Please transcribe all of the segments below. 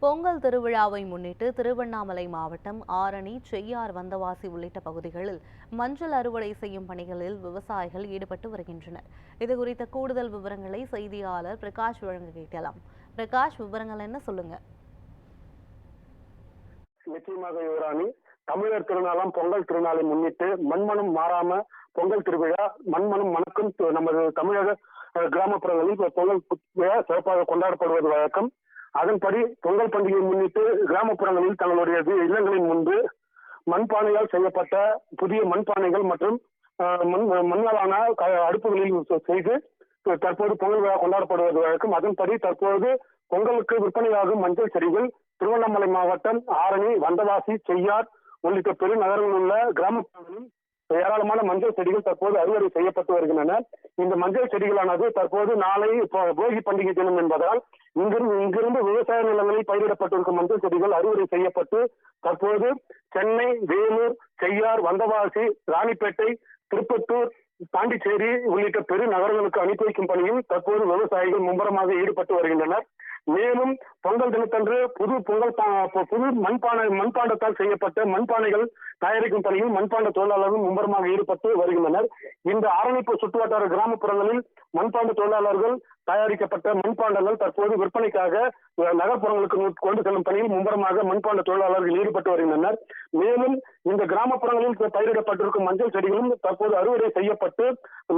பொங்கல் திருவிழாவை முன்னிட்டு திருவண்ணாமலை மாவட்டம் ஆரணி, செய்யார், வந்தவாசி உள்ளிட்ட பகுதிகளில் மஞ்சள் அறுவடை செய்யும் பணிகளில் விவசாயிகள் ஈடுபட்டு வருகின்றனர். இதுகுறித்த கூடுதல் விவரங்களை செய்தியாளர் பிரகாஷ் வழங்க கேட்கலாம். பிரகாஷ், விவரங்கள் என்ன, சொல்லுங்க. நிச்சயமாக யுவராணி, தமிழர் திருநாளாம் பொங்கல் திருநாளை முன்னிட்டு மண்மனம் மாறாம பொங்கல் திருவிழா மண்மனம் மணக்கும் நமது தமிழக கிராமப்புறங்களில் பொங்கல் விழா சிறப்பாக கொண்டாடப்படுவது வழக்கம். அதன்படி பொங்கல் பண்டிகையை முன்னிட்டு கிராமப்புறங்களில் தங்களுடைய இல்லங்களின் முன்பு மண்பானையால் செய்யப்பட்ட புதிய மண்பானைகள் மற்றும் மண்ணாலான அடுப்புகளில் செய்து தற்போது பொங்கல் விழா கொண்டாடப்படுவது வழக்கம். அதன்படி தற்போது பொங்கலுக்கு விற்பனையாகும் மஞ்சள் செடிகள் திருவண்ணாமலை மாவட்டம் ஆரணி, வந்தவாசி, செய்யார் உள்ளிட்ட பெருநகரங்களில் உள்ள கிராமப்புறங்களில் ஏராளமான மஞ்சள் செடிகள் தற்போது அறுவடை செய்யப்பட்டு வருகின்றன. இந்த மஞ்சள் செடிகளானது தற்போது நாளை போகி பண்டிகை தினம் என்பதால் இங்கிருந்து விவசாய நிலங்களில் பயிரிடப்பட்டிருக்கும் மஞ்சள் செடிகள் அறுவடை செய்யப்பட்டு தற்போது சென்னை, வேலூர், செய்யார், வந்தவாசி, ராணிப்பேட்டை, திருப்பத்தூர், பாண்டிச்சேரி உள்ளிட்ட பெரு நகரங்களுக்கு அனுப்பி வைக்கும் பணியில் தற்போது விவசாயிகள் மும்முரமாக ஈடுபட்டு வருகின்றனர். மேலும் பொங்கல் தினத்தன்று புது மண்பாண்டத்தால் செய்யப்பட்ட மண்பானைகள் தயாரிக்கும் பணியில் மண்பாண்ட தொழிலாளர்கள் மும்முரமாக ஈடுபட்டு வருகின்றனர். இந்த ஆரணிப்பு சுற்றுவட்டார கிராமப்புறங்களில் மண்பாண்ட தொழிலாளர்கள் தயாரிக்கப்பட்ட மண்பாண்டங்கள் தற்போது விற்பனைக்காக நகர்ப்புறங்களுக்கு கொண்டு செல்லும் பணியில் மும்முரமாக மண்பாண்ட தொழிலாளர்கள் ஈடுபட்டு வருகின்றனர். மேலும் இந்த கிராமப்புறங்களில் பயிரிடப்பட்டிருக்கும் மஞ்சள் செடிகளும் தற்போது அறுவடை செய்யப்பட்டு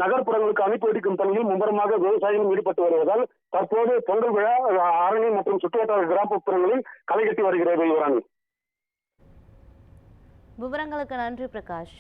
நகர்ப்புறங்களுக்கு அனுப்பி வைக்கும் பணியில் மும்முரமாக விவசாயிகள் ஈடுபட்டு வருவதால் தற்போது பொங்கல் விழா ஆரணி மற்றும் சுற்றுவட்டார கிராமப்புறங்களில் களை கட்டி வருகிறது. விவரங்களுக்கு நன்றி பிரகாஷ்.